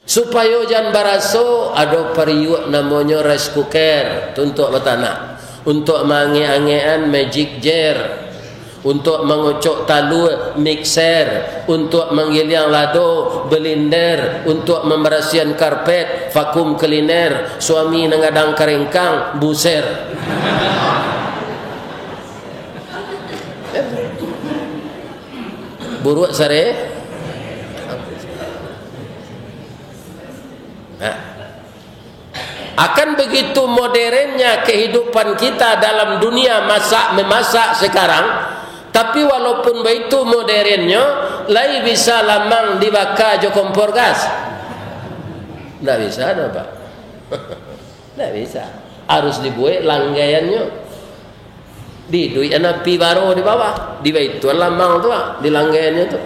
Supaya jangan baraso ada periuk namanya rice cooker untuk bertanah, untuk mangi-angian magic jar, untuk mengocok talu mixer, untuk menggiling lado blender, untuk membersihkan karpet vakum cleaner, suami nengadang keringkang buser. Buruk sare. Akan begitu modernnya kehidupan kita dalam dunia memasak sekarang, tapi walaupun begitu modernnya, lai bisa lamang dibakar jo kompor gas. Tidak bisa dah Pak. Tidak bisa. Harus dibuat langgaiannya. Di duit anak pi baru di bawah, di itu lamang tu di langgaiannya tu.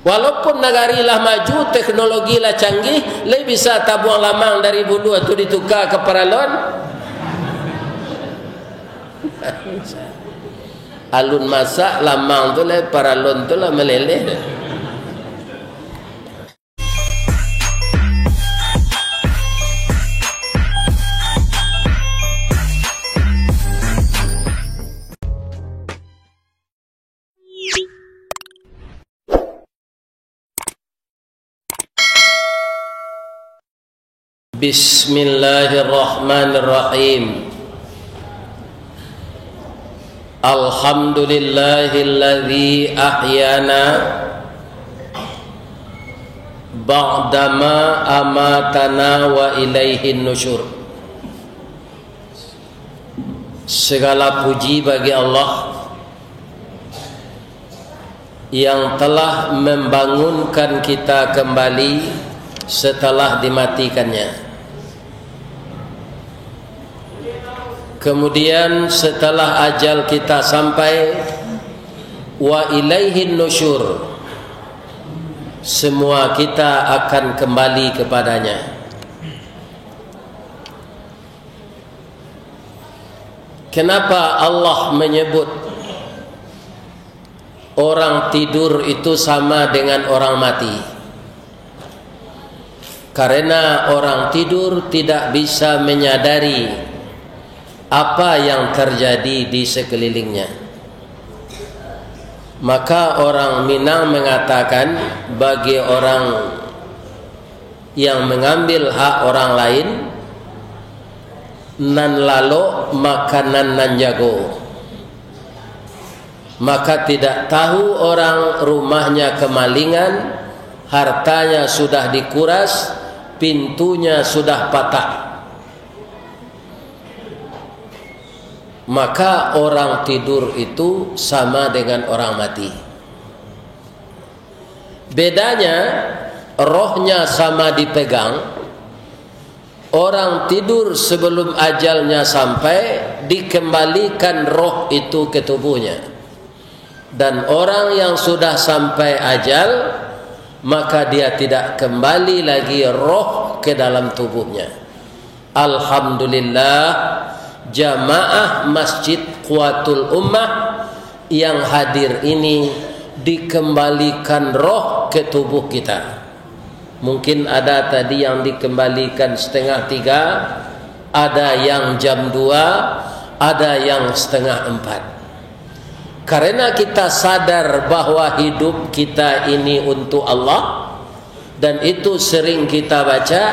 Walaupun negari lah maju, teknologi lah canggih, lebih bisa tabuang lamang dari bulu itu ditukar ke paralon. Alun masak lamang tu lah, paralon tu lah meleleh. Bismillahirrahmanirrahim. Alhamdulillahilladzi ahyana ba'dama amatana wa ilaihin nusyur. Segala puji bagi Allah yang telah membangunkan kita kembali setelah dimatikannya. Kemudian setelah ajal kita sampai, wa ilaihin nusyur, semua kita akan kembali kepadanya. Kenapa Allah menyebut orang tidur itu sama dengan orang mati? Karena orang tidur tidak bisa menyadari apa yang terjadi di sekelilingnya. Maka orang Minang mengatakan, bagi orang yang mengambil hak orang lain, nan lalo makanan nan jago. Maka tidak tahu orang rumahnya kemalingan, hartanya sudah dikuras, pintunya sudah patah. Maka orang tidur itu sama dengan orang mati. Bedanya, rohnya sama dipegang. Orang tidur sebelum ajalnya sampai, dikembalikan roh itu ke tubuhnya. Dan orang yang sudah sampai ajal, maka dia tidak kembali lagi roh ke dalam tubuhnya. Alhamdulillah, jamaah Masjid Quwatul Ummah yang hadir ini dikembalikan roh ke tubuh kita. Mungkin ada tadi yang dikembalikan 2:30, ada yang jam 2, ada yang 3:30. Karena kita sadar bahwa hidup kita ini untuk Allah, dan itu sering kita baca,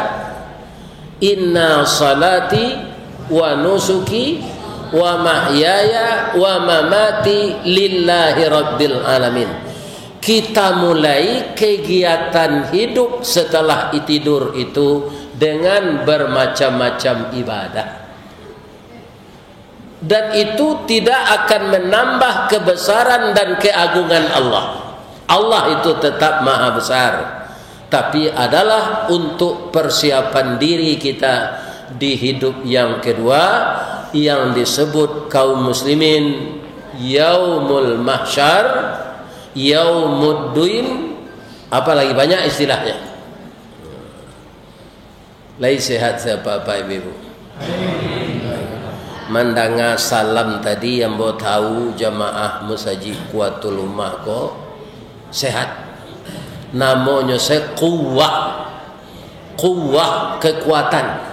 inna salati wa nusuki wa mahyaya wa mamati lillahi rabbil alamin. Kita mulai kegiatan hidup setelah tidur itu dengan bermacam-macam ibadah, dan itu tidak akan menambah kebesaran dan keagungan Allah. Allah itu tetap maha besar, tapi adalah untuk persiapan diri kita di hidup yang kedua, yang disebut kaum muslimin yaumul mahsyar, yaumuddin, apalagi banyak istilahnya. Lai sehat siapa ibu-ibu? Mandanga salam tadi yang mau tahu jamaah Masjid Quwatul Ummah kok sehat. namanya saya quwwah. Quwwah, kekuatan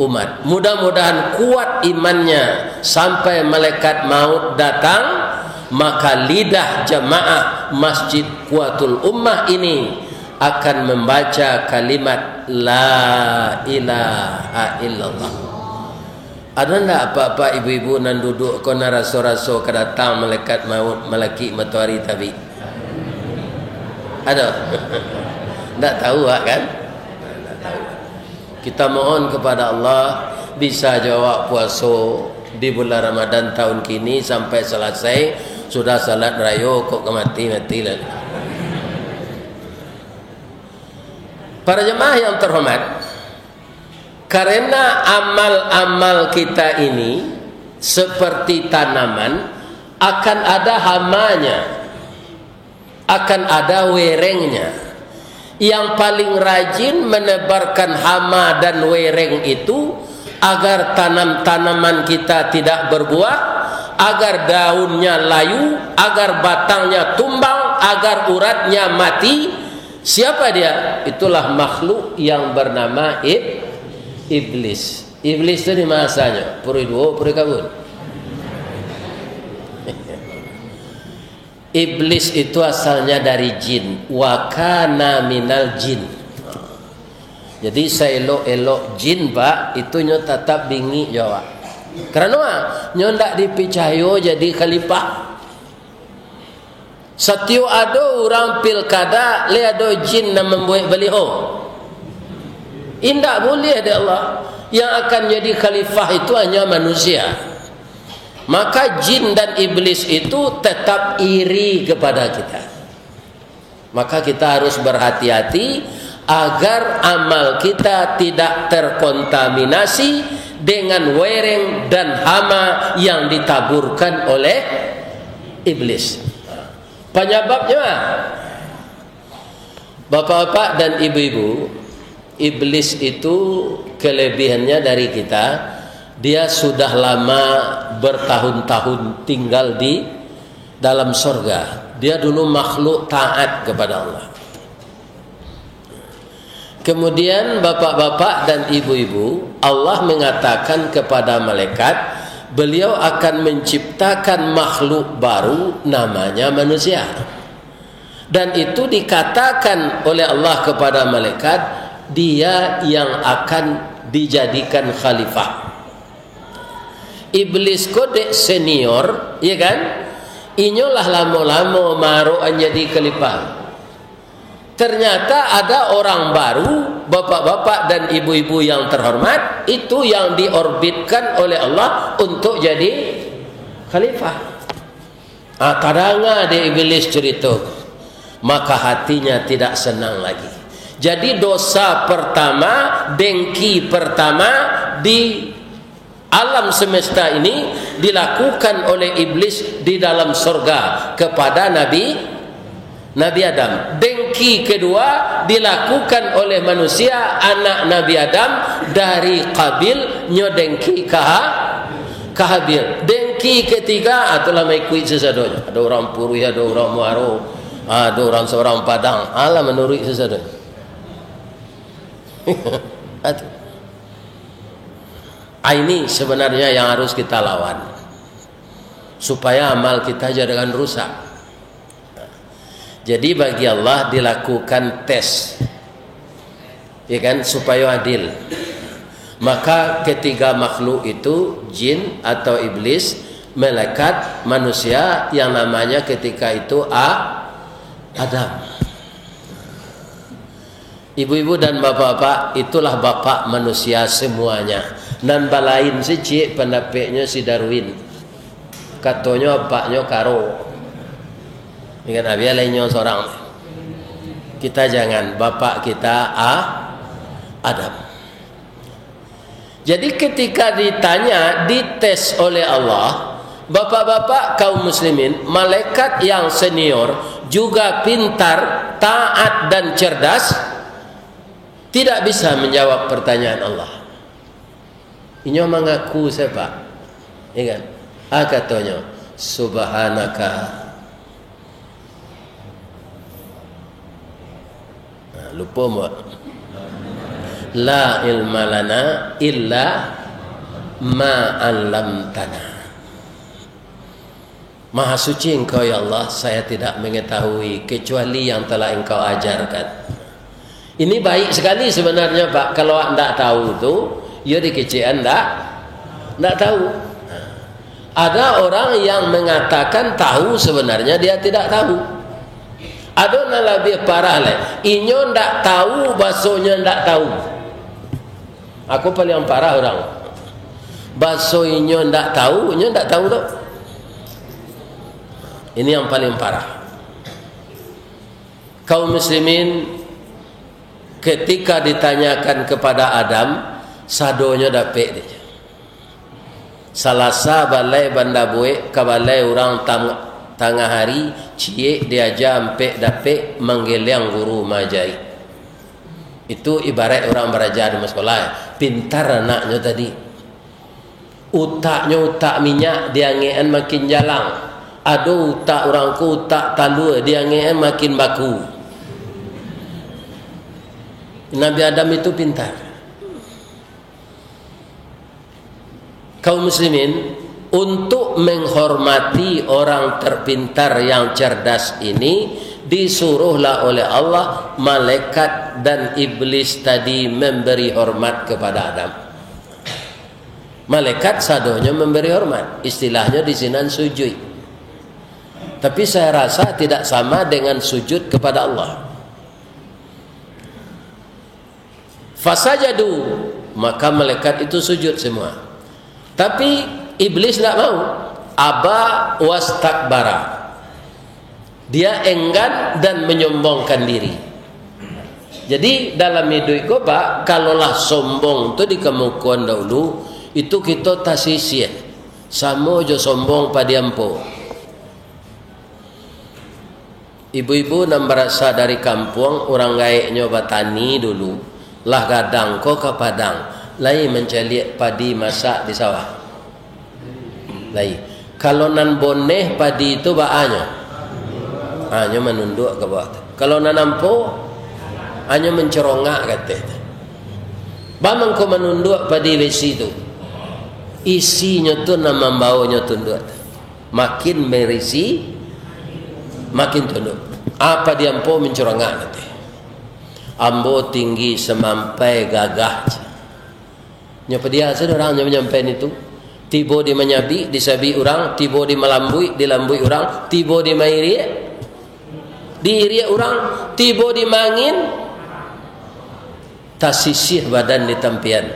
umat. Mudah-mudahan kuat imannya sampai malaikat maut datang, maka lidah jamaah Masjid Quwwatul Ummah ini akan membaca kalimat la ilaha illallah. Ada ndak apa-apa ibu-ibu nan duduk kena raso-raso kedatang malaikat maut melaki matahari tabi? Ada? Ndak tahu kan? Ndak tahu. Kita mohon kepada Allah bisa jawab puasa di bulan Ramadan tahun kini sampai selesai. Sudah salat raya kok mati-mati lah. Para jemaah yang terhormat, karena amal-amal kita ini seperti tanaman, akan ada hamanya, akan ada werengnya. Yang paling rajin menebarkan hama dan wereng itu agar tanaman kita tidak berbuah, agar daunnya layu, agar batangnya tumbang, agar uratnya mati. Siapa dia? Itulah makhluk yang bernama iblis. Iblis itu di masanya puri dua, puri kabun. Iblis itu asalnya dari jin, wa kana minal jin. Jadi seelok-elok jin pak itu nyo tetap bingi jawab. Karena nyo ndak dipercaya jadi khalifah. Satyo ada orang pilkada le ada jin yang membuat baliho. Indak boleh ada Allah. Yang akan jadi khalifah itu hanya manusia. Maka jin dan iblis itu tetap iri kepada kita. Maka kita harus berhati-hati agar amal kita tidak terkontaminasi dengan wereng dan hama yang ditaburkan oleh iblis. Penyebabnya, bapak-bapak dan ibu-ibu, iblis itu kelebihannya dari kita. Dia sudah lama bertahun-tahun tinggal di dalam surga. Dia dulu makhluk taat kepada Allah. Kemudian bapak-bapak dan ibu-ibu, Allah mengatakan kepada malaikat, beliau akan menciptakan makhluk baru namanya manusia. Dan itu dikatakan oleh Allah kepada malaikat, dia yang akan dijadikan khalifah. Iblis kode senior, ya kan? Inyolah lama-lama maru jadi khalifah. Ternyata ada orang baru, bapak-bapak dan ibu-ibu yang terhormat, itu yang diorbitkan oleh Allah untuk jadi khalifah. Kadang ada iblis cerita, maka hatinya tidak senang lagi. Jadi dosa pertama, dengki pertama di alam semesta ini dilakukan oleh iblis di dalam surga kepada Nabi Adam. Dengki kedua dilakukan oleh manusia anak Nabi Adam dari Qabil nyodengki ke Habil. Dengki ketiga adalah mengikuti sesadonya. Ada orang Puri, ada orang Muaro, ada orang seorang Padang. Allah menurut sesadonya. Ini sebenarnya yang harus kita lawan supaya amal kita jangan rusak. Jadi bagi Allah dilakukan tes, ya kan, supaya adil. Maka ketiga makhluk itu, jin atau iblis, malaikat, manusia, yang namanya ketika itu Adam. Ibu-ibu dan bapak-bapak, itulah bapak manusia semuanya. Nan balain si cik pendapatnya si Darwin. Katanya bapaknya Karo. Ingat abia lainnya seorang. Kita jangan, bapak kita Adam. Jadi ketika ditanya, dites oleh Allah, bapak-bapak kaum muslimin, malaikat yang senior juga pintar, taat dan cerdas, tidak bisa menjawab pertanyaan Allah. Inyo mengaku siapa? Ya kan? Katanya, subhanaka Lupa mu. La ilma lana illa ma 'allamtana. Maha suci Engkau ya Allah, saya tidak mengetahui kecuali yang telah Engkau ajarkan. Ini baik sekali sebenarnya Pak. Kalau tidak tahu tu, ya dikecian tidak tahu. Ada orang yang mengatakan tahu, sebenarnya dia tidak tahu. Ada yang lebih parah leh. Inyo tidak tahu, basonya tidak tahu. Aku paling parah orang. Baso inyo tidak tahu, inyo tidak tahu tu. Ini yang paling parah. Kaum muslimin ketika ditanyakan kepada Adam, sadonya dapet dia. Salasa balai banda buik kabalai orang tengah hari cie dia jampe dapet menggeliang guru majai. Itu ibarat orang belajar di sekolah, pintar anaknya tadi. Utaknya utak minyak, dia ngeen makin jalang. Aduh utak orangku utak talua, dia ngeen makin baku. Nabi Adam itu pintar. Kaum muslimin, untuk menghormati orang terpintar yang cerdas ini, disuruhlah oleh Allah malaikat dan iblis tadi memberi hormat kepada Adam. Malaikat sadonya memberi hormat, istilahnya di sini sujud. Tapi saya rasa tidak sama dengan sujud kepada Allah. Fasajadu, maka malaikat itu sujud semua. Tapi iblis tidak mau. Aba wastakbara. Dia enggan dan menyombongkan diri. Jadi dalam hidup itu Pak, kalaulah sombong itu dikemukakan dahulu, itu kita tasisih. Sama jo sombong padiampo. Ibu-ibu nak berasal dari kampung, orang gaiknya batani dulu. Lah gadang ko ke padang. Lai menceliak padi masak di sawah. Lai. Kalau nan boneh padi itu baanya. Hanya menunduk ke bawah. Kalau nan nampo hanya mencerongak kata. Bamang ko menunduk padi besi itu. Isinya tu nama baunya tunduk. Makin merisi, makin tunduk. Apa dia ampo mencerongak nanti. Ambo tinggi semampai gagah. Nyapa dia orang yang menyampaikan itu. Tibo di menyabi, disabi orang. Tibo di melambui, dilambui orang. Tibo di mairiak, diiriak orang. Tibo di mangin, tasisih badan di tampian.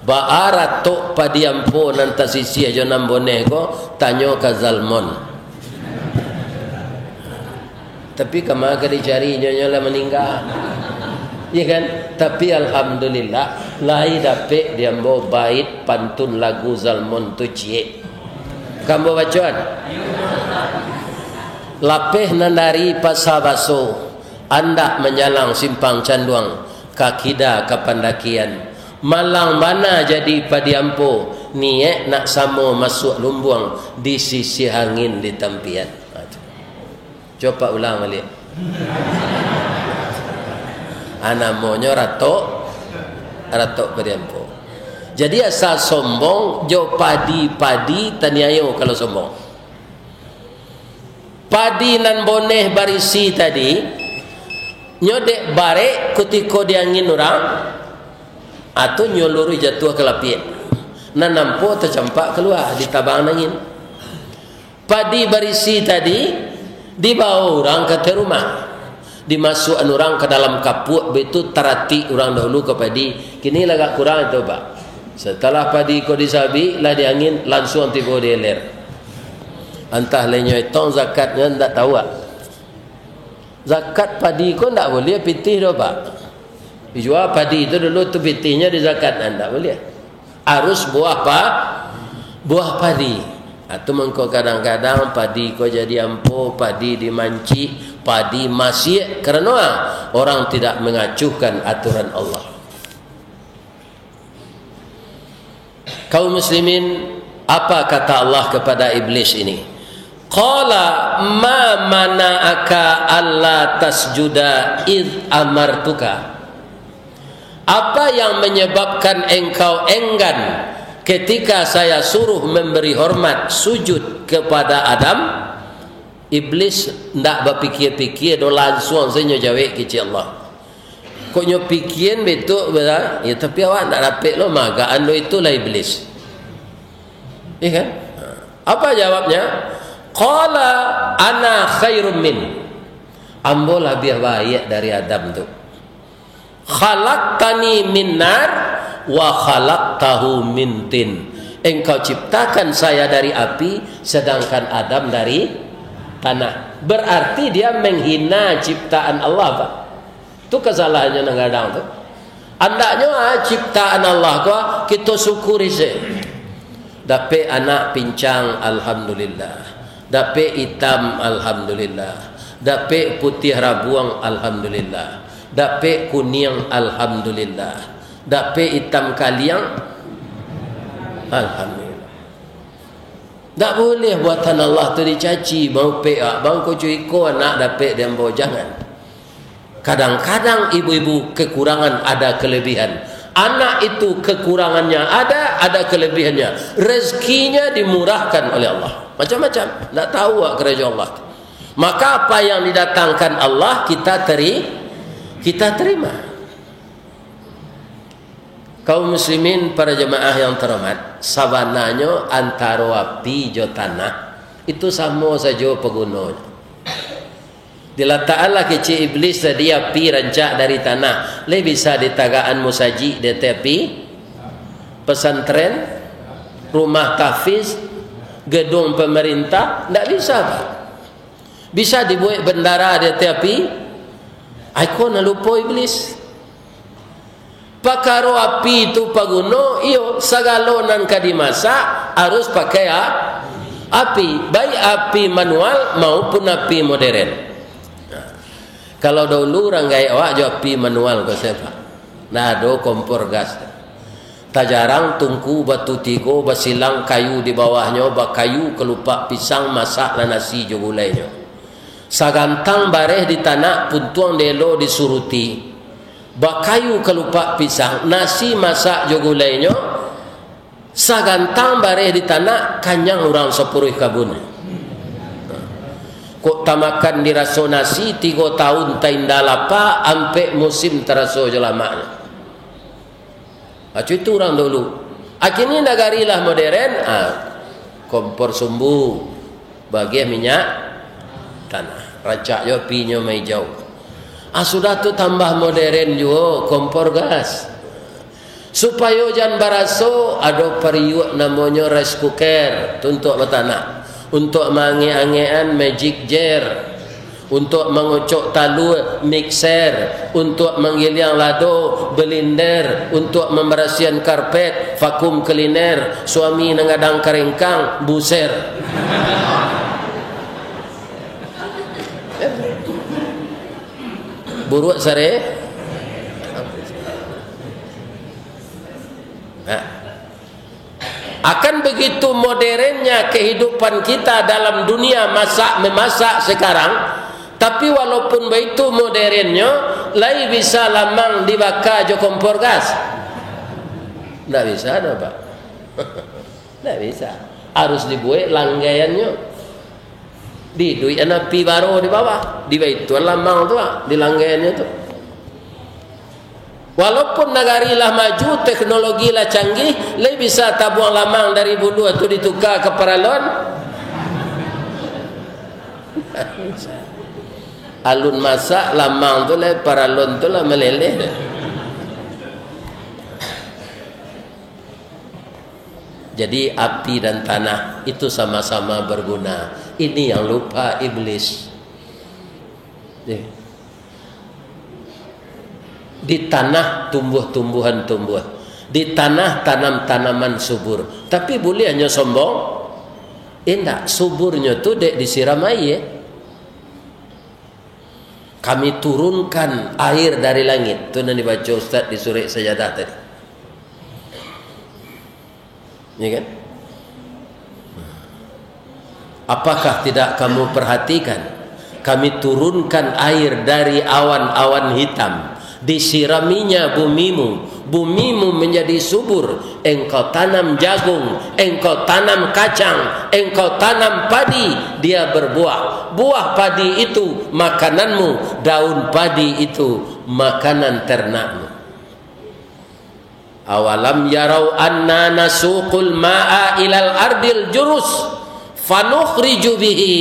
Baara tok padiampo nan tasisih jo namboneh ko tanyo ka zalmon. Tapi kamaga dicari nyonya lah meninggal. Ya kan? Tapi alhamdulillah lai dapat dia bawa bait pantun lagu zalmon tu cie. Kamu bacaan? Lapeh nandari pasabaso, anda menyalang simpang canduang, kakida kapandakian. Malang mana jadi padiampo, niat nak samo masuk lumbuang di sisi angin di tampian. Coba ulang balik. Anamonyo ratok padiampo. Jadi asal sombong jo padi taniayo kalau sombong. Padi nan boneh barisi tadi nyodek barek kutiko diangin orang atau nyoluri jatuh ke lapiak. Nan nampo tercampak keluar di tabang angin. Padi barisi tadi dibawa orang ke rumah, dimasukkan orang ke dalam kapuk, betul terati orang dahulu ke padi. Kini agak kurang itu Pak. Setelah padi ko disabi lah di angin langsung tiba di ler. Entah lenyo itong zakatnya ndak tahu ah. Zakat padi ko ndak boleh pitih do Pak. Dijual padi itu dulu tu pitihnya di zakat ndak boleh. Harus buah buah padi. Atau mengko kadang-kadang padi ko jadi ampo, padi dimanci, padi masih kerana orang tidak mengacuhkan aturan Allah. Kaum muslimin, apa kata Allah kepada iblis ini? Qala ma mana'aka alla tasjuda id amartuka. Apa yang menyebabkan engkau enggan ketika saya suruh memberi hormat sujud kepada Adam? Iblis ndak berfikir-fikir do langsung saja jawab ke Allah. Kok nyo pikirin betul betul ya, tapi awak ndak dapat lo magaan lo itulah iblis. Kan? Apa jawabnya? Qala ana khairum min. Ambo lebih baik dari Adam tu. Khalaqtani min nar wa khalaqtahu min tin. Engkau ciptakan saya dari api sedangkan Adam dari tanah. Berarti dia menghina ciptaan Allah, Pak. Itu kesalahannya nang-gadang tu. Andaknya ciptaan Allah kau kita syukuri se. Dapat anak pincang alhamdulillah. Dapat hitam alhamdulillah. Dapat putih rabuang alhamdulillah. Dapat kuning alhamdulillah. Dapat hitam kaliang alhamdulillah. Tak boleh buatan Allah tu dicaci mau peak bang ko cuiko anak dapat dia bawa jangan. Kadang-kadang ibu-ibu kekurangan ada kelebihan. Anak itu kekurangannya ada kelebihannya. Rezekinya dimurahkan oleh Allah. Macam-macam. Tak tahu kerja Allah. Maka apa yang didatangkan Allah kita terima. Kaum muslimin para jemaah yang terhormat, sabananya antara api jo tanah itu sama saja pegunanya. Diletakkanlah kecil iblis tadi api rancak dari tanah. Le bisa ditagaan musaji di tepi pesantren, rumah tahfiz, gedung pemerintah, tidak bisa, Pak. Bisa dibuat bendara di tepi. Ikon lupa iblis. Pakaro api itu paguno, iyo segala nan kadimasak harus pakai api, baik api manual maupun api modern. Kalau dulu orang gaya awak jo api manual ko siapa? Nah do kompor gas. Tak jarang tungku batu tigo basilang kayu di bawahnya, bak kayu kelupak pisang masak nasi jo gulainya. Sagantang bareh di tanah puntuang delo disuruti. Bak kayu kelupak pisang nasi masak jo gulainya. Sagantang bareh di tanah kanyang orang 10 kabun. Kok tamakan diraso nasi 3 tahun tainda lapa ampe musim teraso je lamanya. Itu orang dulu. Akhirnya negari lah modern, kompor sumbu bagi minyak tanah. Rancak yo pinyo mai jauh. Sudah tu tambah modern juga kompor gas. Supaya jangan baraso ada periuk namanya rice cooker untuk bertanah. Untuk mangi-angian magic jar, untuk mengocok talu mixer, untuk menggiliang lado blender, untuk membersihan karpet vakum cleaner, suami nengadang keringkang buser. Buruk sare. Akan begitu modernnya kehidupan kita dalam dunia memasak sekarang, tapi walaupun begitu modernnya, lai bisa lamang dibakar jo kompor gas. Tak bisa dah, Pak. Tak bisa. Harus dibuat langgaiannya. Di duit api baru di bawah, di itu lamang tu, di langgaiannya tu. Walaupun negari lah maju, teknologi lah canggih, le bisa tabuang lamang dari bulu atau ditukar ke paralon. Alun masak lamang tu le paralon tu lah meleleh. Jadi api dan tanah itu sama-sama berguna. Ini yang lupa iblis. Di tanah tumbuh-tumbuhan tumbuh, di tanah tanam-tanaman subur. Tapi boleh hanya sombong? Enggak, suburnya tu dek disiram air. Kami turunkan air dari langit. Tu nanti baca Ustaz di surah Sajadah tadi. Ya kan? apakah tidak kamu perhatikan, kami turunkan air dari awan-awan hitam, disiraminya bumimu menjadi subur, engkau tanam jagung, engkau tanam kacang, engkau tanam padi, dia berbuah. Buah padi itu makananmu, daun padi itu makanan ternakmu. Awalam yarau anna nasuqul ma'a ilal ardil jurus fanukhriju bihi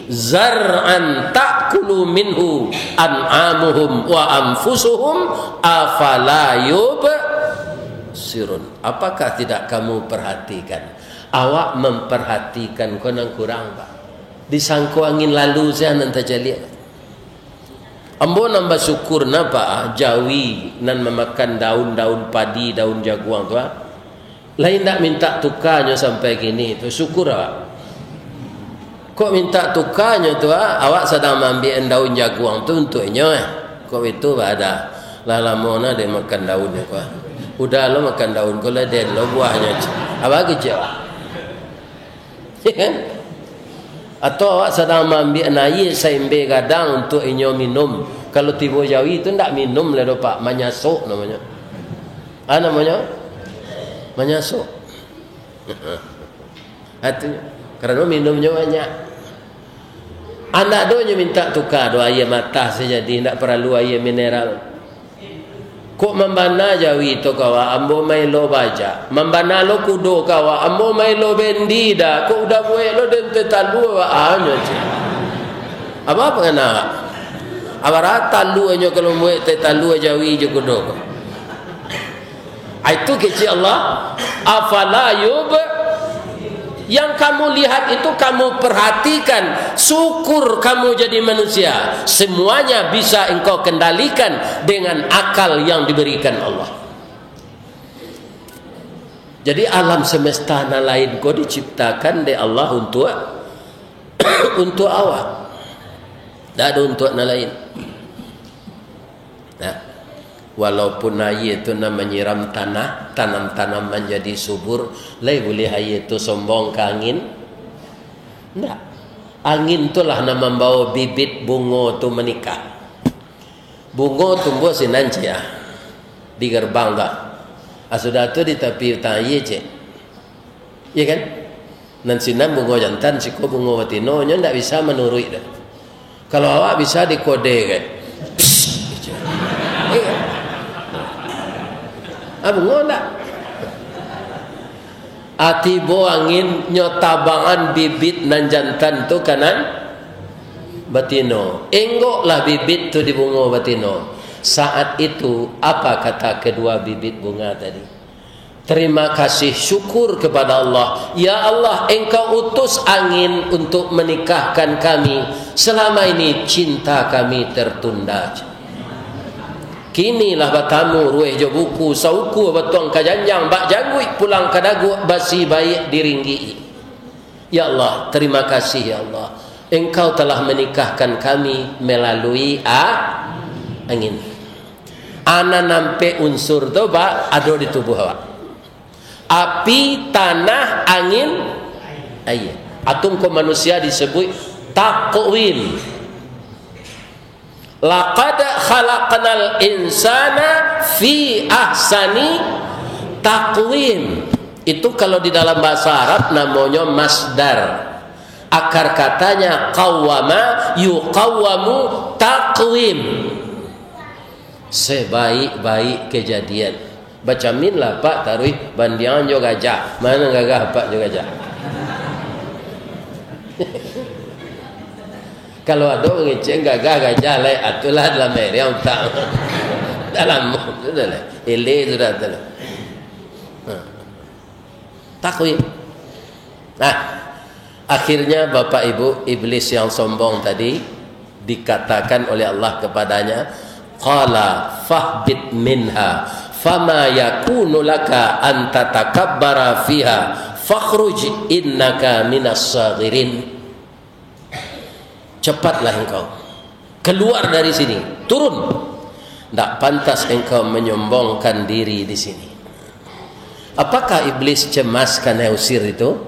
zar'an ta'kulu minhu an'amuhum wa anfusuhum afala yubsirun. Apakah tidak kamu perhatikan? Awak memperhatikan konang kurang pak. Disangko angin lalu saya nanti jali. Ambo nambah syukur napa Jawi nan memakan daun-daun padi, daun jaguang tu. Lain tak minta tukarnya sampai gini tu syukur awak. Kok minta tukarnya tu awak sedang ambil daun jaguang tu untuknya kok itu ada lalamona dia makan daunnya kok. Udah lo makan daun kau lah dia lo buahnya. Awak kecil. Kan? Atau awak sedang ambil air saimbe gadang untuk inyo minum. Kalau tiba Jawi itu ndak minum lah pak, manyasuk namanya. Namanya manyasuk. Artinya karena minumnya banyak. Anak doanya minta tukar do air mata saja, ndak perlu air mineral. Kok membana Jawi itu kawa ambo mailo baja, membana lo kudo kawa ambo mailo bendida, kok udah buat lo dente talu anyo je. Apa kena? Awara talu anyo kalau buat te talu Jawi je kudo. Itu kecil Allah. Afala yub, yang kamu lihat itu kamu perhatikan, syukur kamu jadi manusia. Semuanya bisa engkau kendalikan dengan akal yang diberikan Allah. Jadi alam semesta lain kau diciptakan oleh Allah untuk untuk awak. Tak ada untuk lain. Nah, walaupun air itu nak menyiram tanah, tanam-tanam menjadi subur, lai boleh air itu sombong ke angin? Tidak. Angin itulah nak membawa bibit bunga itu menikah. Bunga tumbuh sinanci ya, di gerbang tak. Sudah tu di tepi utang air je. Ya kan? Nan sinan bunga jantan, siko bunga betina, nya tidak bisa menurut dah. Kalau awak bisa dikode kan? Bunga tak? Atibo angin nyotabangan bibit nan jantan tu kanan batino. Enggoklah bibit tu di bunga batino. Saat itu apa kata kedua bibit bunga tadi? Terima kasih, syukur kepada Allah. Ya Allah, engkau utus angin untuk menikahkan kami. Selama ini cinta kami tertunda. Kinilah batamu rueh jo buku sauku batuang kajanjang bak jangui pulang kadagu basi baik diringgi. Ya Allah, terima kasih ya Allah. Engkau telah menikahkan kami melalui angin. Ana nampe unsur tu bak ada di tubuh awak. Api, tanah, angin, air. Atum ko manusia disebut taqwim. Laqad khalaqnal insana fi ahsani taqwim. Itu kalau di dalam bahasa Arab namanya masdar. Akar katanya qawwama yuqawwamu taqwim. Sebaik-baik kejadian. Baca min lah pak taruh bandian jo gajah. Mana gagah pak jo gajah. Kalau ada ngeceng gagah lah atulah dalam air yang tak dalam sudah lah. Ele sudah dalam. Takwim. Nah, akhirnya Bapak Ibu, iblis yang sombong tadi dikatakan oleh Allah kepadanya, qala fahbit minha fama yakunu laka an tatakabbara fiha fakhruj innaka minas saghirin. Cepatlah engkau keluar dari sini, turun. Tak pantas engkau menyombongkan diri di sini. Apakah iblis cemas karena usir itu?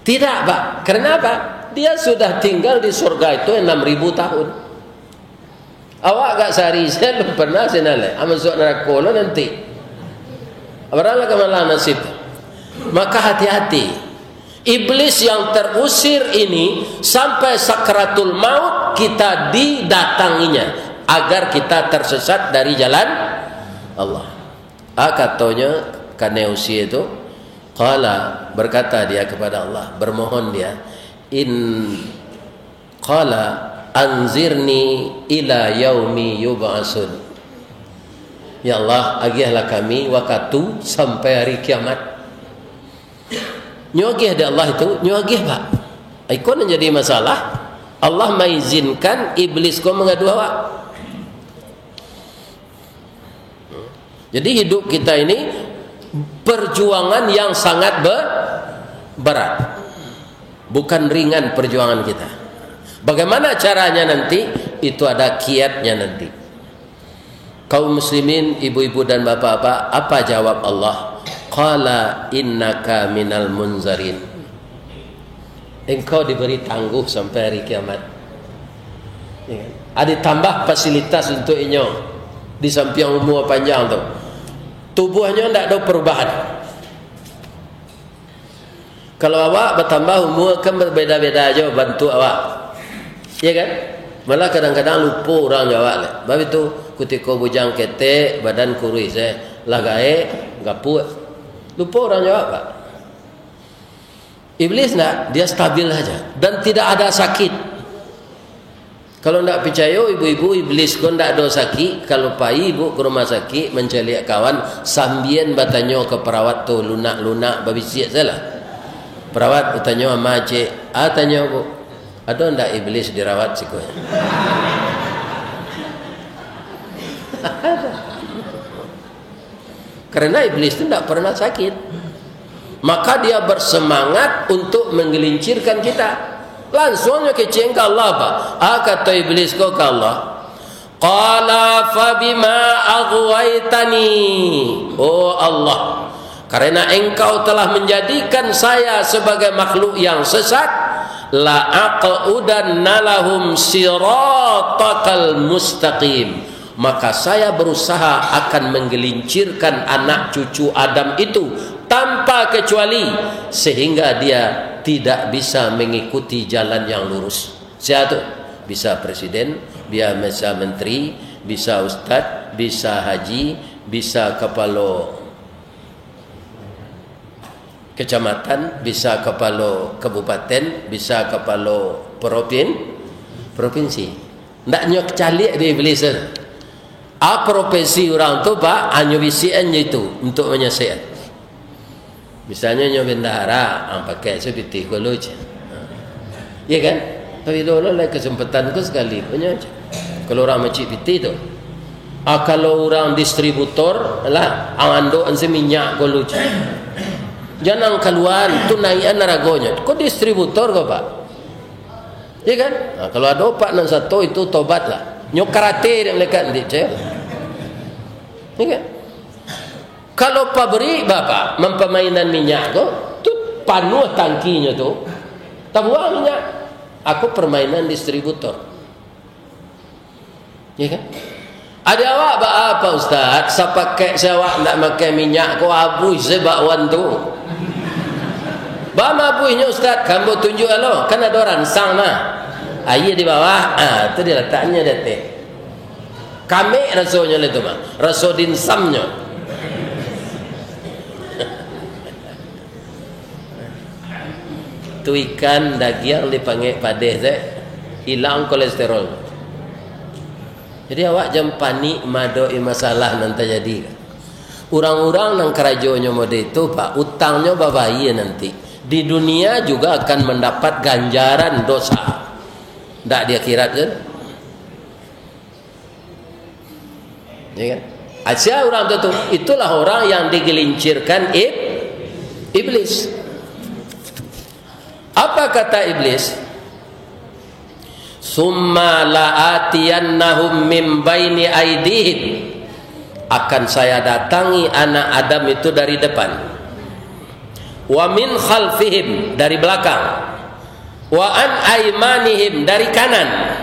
Tidak, Pak. Kenapa? Dia sudah tinggal di surga itu 6.000 tahun. Awak gak sehari saya belum pernah senale. Masuk neraka lo nanti. Berapa kemalah nasib. Maka hati-hati. Iblis yang terusir ini sampai sakratul maut kita didatanginya agar kita tersesat dari jalan Allah. Katanya Kaneusi itu berkata dia kepada Allah, bermohon dia, anzirni ila yaumi yub'atsun. Ya Allah, agihlah kami waktu sampai hari kiamat. Nyogih dia Allah itu, nyogih Pak. Ikon menjadi masalah. Allah mengizinkan iblis kau mengadu awak. Jadi hidup kita ini perjuangan yang sangat berat. Bukan ringan perjuangan kita. Bagaimana caranya nanti? Itu ada kiatnya nanti. Kaum muslimin, ibu-ibu dan bapak-bapak, apa jawab Allah? Qala innaka minal munzarin. Engkau diberi tangguh sampai hari kiamat. Ada tambah fasilitas untuk inyo di samping umur panjang tu. Tubuhnya tidak ada perubahan. Kalau awak bertambah umur kan berbeda-beda aja bantu awak. Ya kan? Malah kadang-kadang lupa orang jawab lah. Sebab itu ketika bujang ketek badan kurus lagai gapuk. Lupa orang jawab Pak. Iblis nak, dia stabil saja dan tidak ada sakit. Kalau tidak percaya ibu-ibu, iblis pun tidak ada sakit. Kalau pai ibu ke rumah sakit mencari kawan, sambian bertanya ke perawat tu lunak-lunak babisiak salah. Perawat bertanya sama cik, tanya bu, ada tidak iblis dirawat sikoy? Karena iblis itu tidak pernah sakit. Maka dia bersemangat untuk menggelincirkan kita. Langsungnya keceng ke Allah Pak. Kata iblis ke Allah. Qala fabima aghwaytani. Oh Allah, karena engkau telah menjadikan saya sebagai makhluk yang sesat, la aqudanna lahum siratakal mustaqim. Maka saya berusaha akan menggelincirkan anak cucu Adam itu tanpa kecuali, sehingga dia tidak bisa mengikuti jalan yang lurus. Siapa tu? Bisa presiden, bisa menteri, bisa ustaz, bisa haji, bisa kepala kecamatan, bisa kepala kabupaten, bisa kepala provinsi. Tidak nyok calik di iblis. Profesi orang tu Pak hanya bisiannya itu untuk menyelesaikan. Misalnya nyo bendahara, pakai seperti kalau je. Ya kan? Tapi dulu lah kesempatan tu sekali punya je. Kalau orang macam piti tu. Kalau orang distributor lah, ando anse minyak kalau je. Jangan keluar tu naikan naragonya. Kau distributor kau Pak? Ya kan? Kalau ada opak nan satu itu tobat lah. Nyok karate dia melekat nanti je. Ya kan? Kalau pabrik Bapak mempermainan minyak tu panuh tangkinya tu, tak buang minyak. Aku permainan distributor. Ya kan? Ada awak apa Ustaz? Saya pakai awak nak makan minyak ko abu sebakwan tu. Ba mabuihnya Ustaz, kamu tunjuk alo, kan ada ransang nah. Air di bawah, tu dia letaknya detik. Kami rasanya itu mah, rasa dinsamnya. Tu ikan daging dipanggil padeh saya, hilang kolesterol. Jadi awak jangan panik madoi masalah nanti jadi. Orang-orang nang kerajonya mode itu Pak, utangnya babai nanti. Di dunia juga akan mendapat ganjaran dosa. Tak di akhirat kan? Ya kan? Asia orang itu itulah orang yang digelincirkan iblis. Apa kata iblis? Summa la'atiyannahum min baini aidihim. Akan saya datangi anak Adam itu dari depan. wa min khalfihim, dari belakang, wa an aymanihim, dari kanan,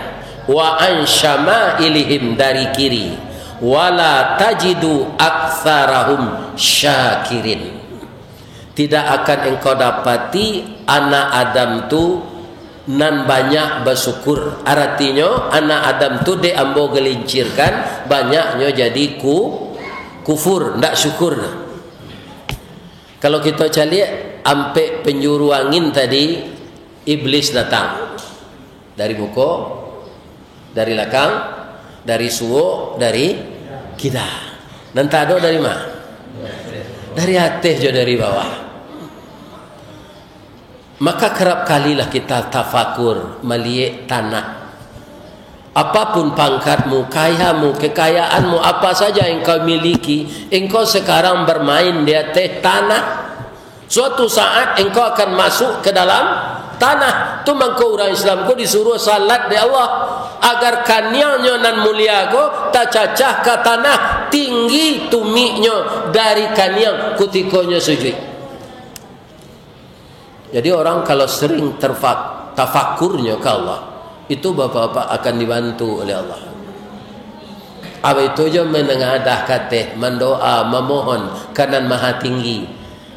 wa an syama'ilihim, dari kiri, wala tajidu aktsarahum syakirin. Tidak akan engkau dapati anak Adam tu nan banyak bersyukur. Artinya anak Adam tu de ambo gelincirkan, banyaknya jadi kufur, ndak syukur. Kalau kita cari ampe penjuru angin tadi, iblis datang dari muka, dari belakang, dari suwo, dari kita. Dan tak ada dari mana? Dari atas je, dari bawah. Maka kerap kalilah kita tafakur melihat tanah. Apapun pangkatmu, kayamu, kekayaanmu, apa saja yang kau miliki, engkau sekarang bermain di atas tanah. Suatu saat engkau akan masuk ke dalam tanah. Tu mangko orang Islam ko disuruh salat di Allah agar kanianyo nan mulia ko tak cacah ke tanah, tinggi tumiknya dari kaniang kutikonyo sujud. Jadi orang kalau sering tafakurnya ke Allah, itu bapak-bapak akan dibantu oleh Allah. Apa itu je menengadah kata, mendoa, memohon kanan maha tinggi.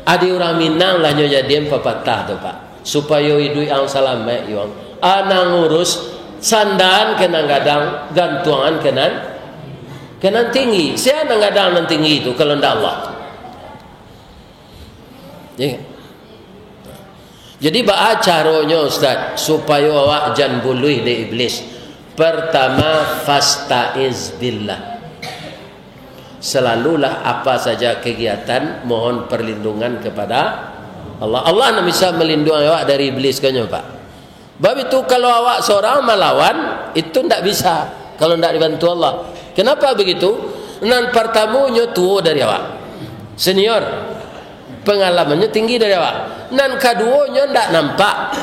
Ada orang Minang lah nyo jadi pepatah tu pak, supaya hidup yang selamat yang anang ngurus sandaan kena gadang, gantuangan kenan tinggi. Siapa nang gadang nan tinggi itu kalau ndak Allah? Ya. Jadi ba'a caranya Ustaz supaya awak jan buluh di iblis. Pertama, fasta'iz billah. Selalulah apa saja kegiatan mohon perlindungan kepada Allah. Allah nak bisa melindungi awak dari iblis kanya Pak. Sebab itu kalau awak seorang melawan itu tidak bisa kalau tidak dibantu Allah. Kenapa begitu? Nan pertamanya tua dari awak, senior, pengalamannya tinggi dari awak. Nan keduanya tidak nampak.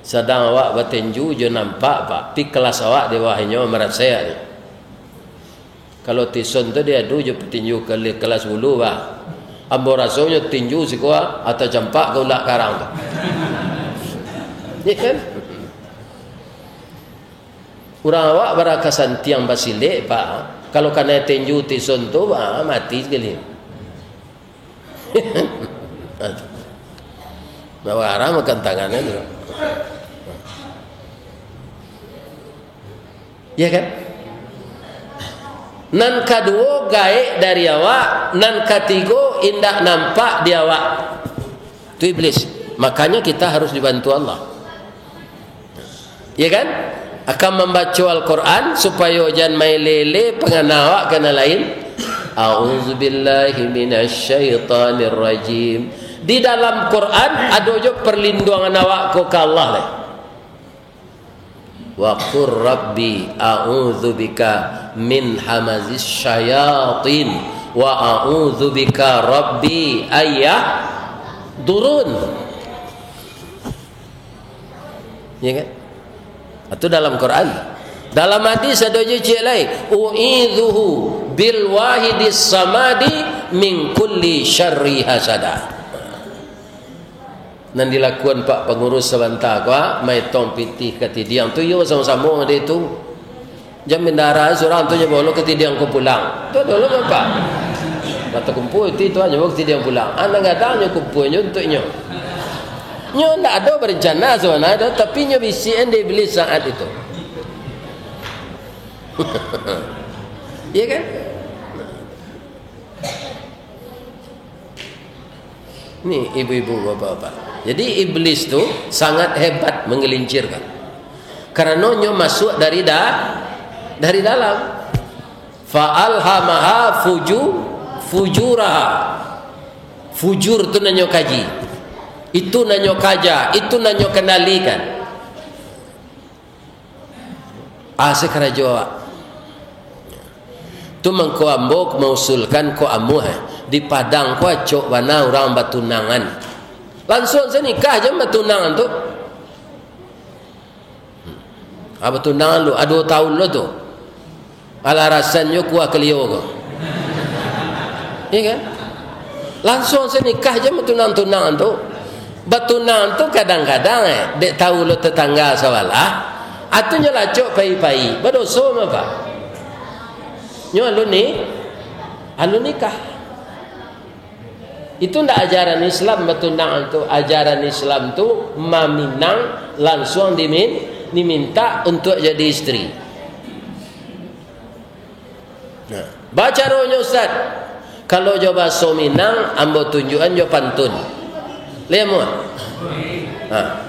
Sedang awak bertinju je nampak Pak. Pi kelas awak di bawahnya merasa saya ni. Kalau tison tu dia adu je petinju ke kelas bulu Pak. Ambo rasanya tinju si kuah atau campak ke ulak karang tu. Ya kan? Orang awak berakasan tiang basilik Pak. Kalau kena tinju tison tu Pak, mati sekali. Bawa arah makan tangannya tu. Ya kan? Nan kedua gaib dari awak, nan ketiga indak nampak di awak. Itu iblis. Makanya kita harus dibantu Allah. Ya kan? Akan membaca Al-Quran supaya jangan main lele pengen awak kena lain. A'udzubillahi minasyaitonirrajim. Di dalam Quran ada juga perlindungan awak ke Allah lah. Wa qur rabbi a'udzubika min hamazis syayatin wa a'udzubika rabbi durun. Ya kan? Itu dalam Quran. Dalam hadis ada je cik lain, u'idzuhu bil wahidis samadi min kulli syarri hasada. Nan dilakukan Pak pengurus sebentar kau mai tong pitih ke tidiang tu yo sama-sama ada itu. Jam bendara seorang tu je bolo ke tidiang ko pulang. Tu dulu Pak. Kata kumpul itu aja waktu tidiang pulang. Anak gadangnya kumpulnya untuknya. Nyo ndak ada berencana sebenarnya ada, tapi nyo bisikan dia iblis saat itu. Iya kan? Ni ibu-ibu bapak-bapak. Jadi iblis tu sangat hebat menggelincirkan. Karena nyo masuk dari dalam. Fa'alhamaha fujuraha. Fujur tu nanyo kaji. Itu nanyo kaja, itu nanyo kendalikan. Sekarang jawab. Tu mengko ambo mausulkan ko amuh di Padang ko acok bana orang batunangan. Langsung saya nikah je batunangan tu. Batunangan lu, 2 tahun lu tu. Ala rasanya kuah kelio ko. Iya kan? Langsung senikah je tunang-tunang tu. Betunang tu kadang-kadang dek tahu lo tetangga sawalah. Atunya lacok pai-pai. Berdosa apa? Nyo alun nikah. Itu ndak ajaran Islam betunang tu. Ajaran Islam tu maminang langsung diminta untuk jadi istri. Nah, baca rohnya Ustaz. Kalau coba so Minang, ambo tunjukan jo pantun. Lemon.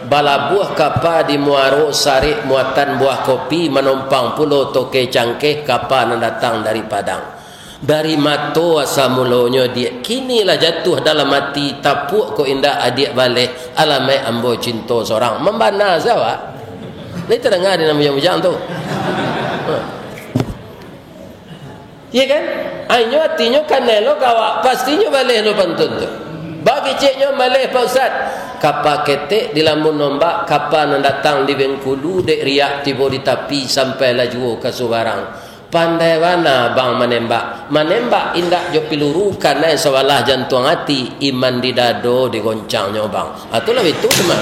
Bala buah kapa di muaro sari muatan buah kopi menumpang pulau toke cangkeh kapa nan datang dari Padang. Dari mato asa mulonyo dia kinilah jatuh dalam hati tapuk ko indah adik balik alamai ambo cinta seorang membana sawa. Ni terdengar di nama yang tu. Iya kan? Ainyo artinya kanelo kawak pastinya balik lo pantun tu. Bagi ciknya malih Pak Ustaz. Kapa ketek di lamun nombak, kapa nan datang di Bengkulu, dek riak tiba di tapi sampai laju ke Subarang. Pandai mana bang menembak? Menembak indak jo piluru karena sawalah jantung hati, iman di dado digoncangnya bang. Atulah itu semua.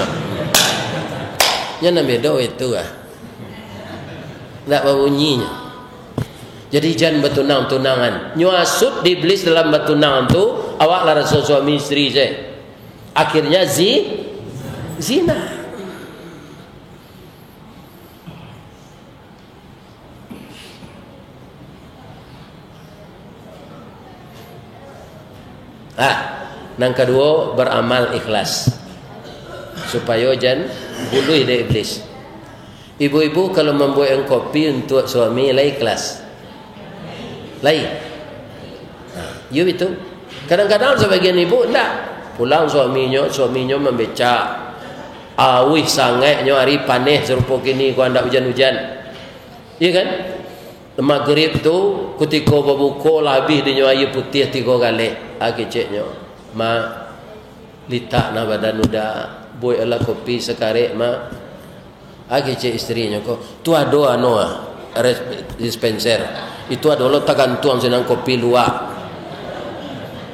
Nya bedo itu Ndak bunyinya. Jadi jangan betunang-tunangan. Nyuasut di iblis dalam betunangan tu, awak lara suami istri je. Akhirnya zina. Yang kedua beramal ikhlas. Supaya jangan buluh dari iblis. Ibu-ibu kalau membuat kopi untuk suami lah ikhlas. Lain. You itu. Kadang-kadang sebagian ibu enggak. Pulang suaminya membaca awih sangatnya hari panih serupa kini kalau enggak hujan-hujan. Iya kan? Maghrib tu ketika berbuka habis dia air putih 3 kali. Keceknya. Ma litak na badan udah boy ala kopi sekarek ma. Kecek istrinya kok. Tu ada dispenser. Itu adalah tergantung senang kopi luar.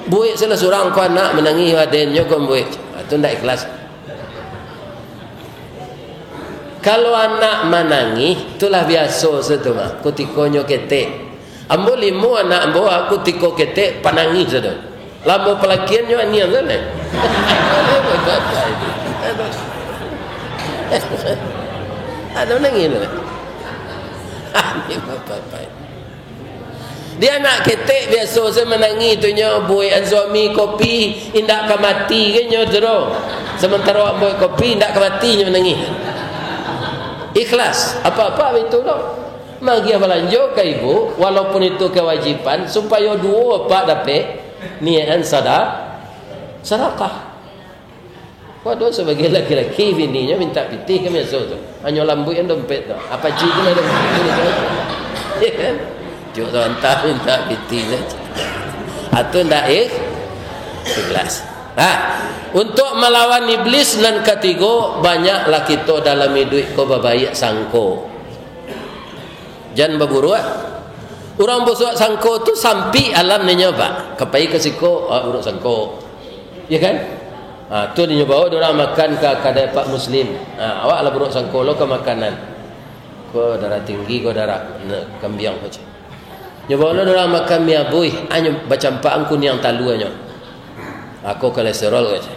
Buik salah seorang kau anak menangis adennya kau buik. Itu tidak ikhlas. Kalau anak menangis, itulah biasa satu mah. Kutikonya ketek. Ambo limu anak ambo aku tiko ketek panangis satu. Lambo pelakiannya anian sana. Ada menangis tu. Ini apa-apa. Dia nak ketek biasa saya menangi tu nya boy suami kopi indak ke mati ke nya terus. Sementara boy kopi indak ke mati nya menangi. Ikhlas apa-apa itu tu. Magi belanja ke ibu walaupun itu kewajiban supaya dua pak dapat niatan sedekah. Waduh sebagai laki-laki bininya minta pitih ke biasa tu. Hanya lambu yang dompet tu. Apa jitu ada dompet. Ya kan? Juga entah minta piti saja. Atau ndak ikhlas. Untuk melawan iblis dan ketiga banyaklah kita dalam hidup ko babayak sangko. Jangan berburu. Orang busuk sangko tu sampai alam ni nyoba. Kapai ke siko buruk sangko. Ya kan? Tu dia bawa orang makan ke kedai Pak Muslim. Awak lah buruk sangko lo ke makanan. Ko darah tinggi, ko darah kembiang macam. Nyoba lo orang makan mi abui, anyo baca empang kun yang taluannya. Aku kolesterol aja.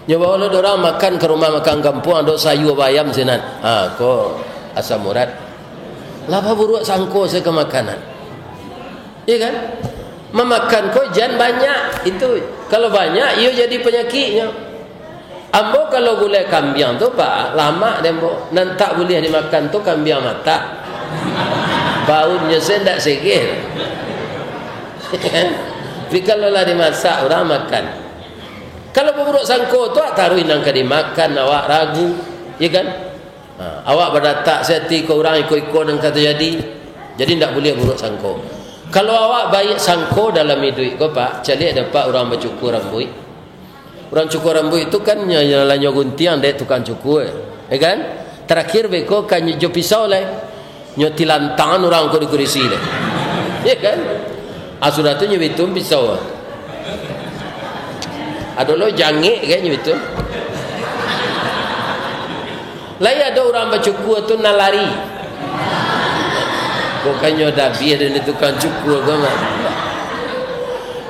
Nyoba lo orang makan ke rumah makan kampung ada sayur bayam sinan. Ko asam urat. Lapa buruk sangko saya ke makanan. Iya kan? Memakan ko jangan banyak itu. Kalau banyak ia jadi penyakitnya. Ambo kalau gulai kambing tu pak lama dembo nan tak boleh dimakan tu kambing mata. Baunya saya tak segel. Tapi kalau lah dimasak orang makan. Kalau berburuk sangko tu taruh nang ka dimakan awak ragu, ya kan? Awak berdatak seti ke orang ikut-ikut dan kata jadi tidak boleh buruk sangko. Kalau awak baik sangko dalam hidup kau pak, cari dapat orang bercukur rambut. Orang cukur rambut itu kan nyalanya guntiang dia tukang cukur, ya kan? Terakhir beko kan jo pisau lah. Nyotilan tangan orang kau di kursi le. Ya kan? Sudah tu nyebitum pisau. Ada lo jangik kayaknya itu. Lai ada orang bercukur tu nak lari. Bukannya dah biar dan tukang cukur ke mana.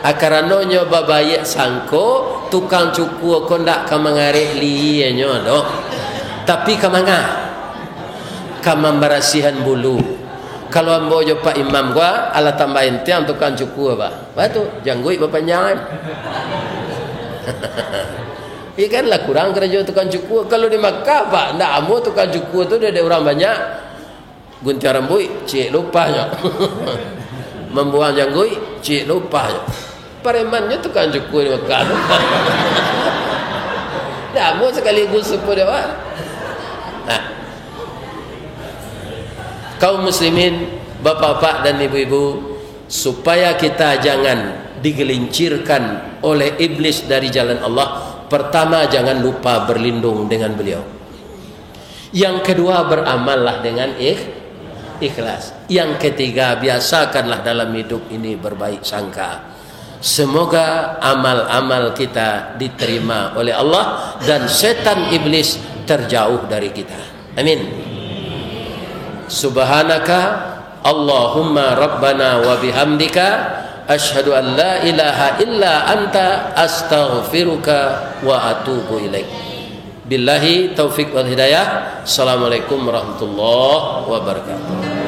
Akarano nyoba bayar sangko tukang cukur ko ndak kamangarek liyenyo do. Tapi kamanga. Kamambarasihan bulu. Kalau ambo jo Pak Imam gua ala tambahin tiang tukang cukur ba. Batu janggui berpanjangan. Ya kan lah kurang kerja tukang cukur. Kalau di Makkah Pak, ndak ambo tukang cukur tu ada orang banyak. Gunting rambut, cik lupanya. Membuang janggui, cik lupanya. Paremannya tukang cukur di Makkah. Ndak ambo sekaligus sepuluh dia Pak. Nah. Kaum muslimin, bapak-bapak dan ibu-ibu, supaya kita jangan digelincirkan oleh iblis dari jalan Allah. Pertama, jangan lupa berlindung dengan beliau. Yang kedua, beramallah dengan ikhlas. Yang ketiga, biasakanlah dalam hidup ini berbaik sangka. Semoga amal-amal kita diterima oleh Allah dan setan iblis terjauh dari kita. Amin. Subhanaka Allahumma rabbana wa bihamdika asyhadu an la ilaha illa anta astaghfiruka wa atubu ilaik. Billahi taufik wal hidayah. Assalamualaikum warahmatullahi wabarakatuh.